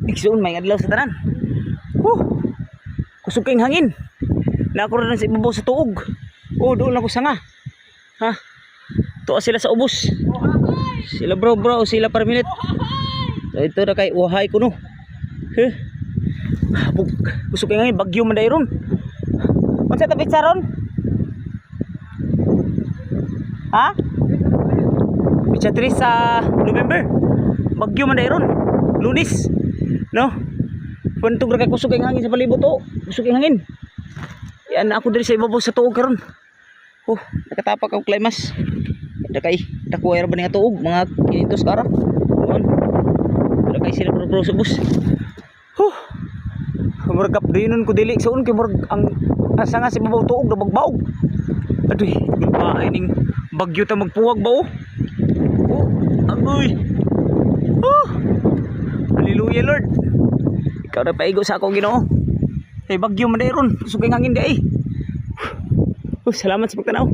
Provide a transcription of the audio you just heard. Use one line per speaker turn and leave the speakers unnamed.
Igsoon may adlaw sa tanan. Kusog kayong hangin. Nako rin sa ibabaw sa tuog. Doon lang ko sanga. Ha? Tuwa sila sa ubos. Sila bro sila per minute. So ito na kay uhay ko no. Kusog kayong hangin bagyo man dayron. Unsa tapit saron? Ha? Pitsa 3 sa November. Bagyo man dayron. Lunes. No? Puntog ra kay kusog kayong hangin sa palibot o. Kusog kayong hangin. Yan ako diri sa ibabaw sa tuog karon. Nakatapak ang climax. Dakay, dako era ba nga tuog mga 500 kara. Dakay sila pro sa bus. Murag kap dinon ko dili sa kay murag ang asa nga si babaw tuog na bagbaog. Aduh, gulpaay ning bagyo ta magpuwag ba o. Agoy. Hallelujah Lord. Ikaw na paigo sa akong Ginoo. Bagyo man dayron, kusog kayong hangin di ay. Salamat sa pagtanaw.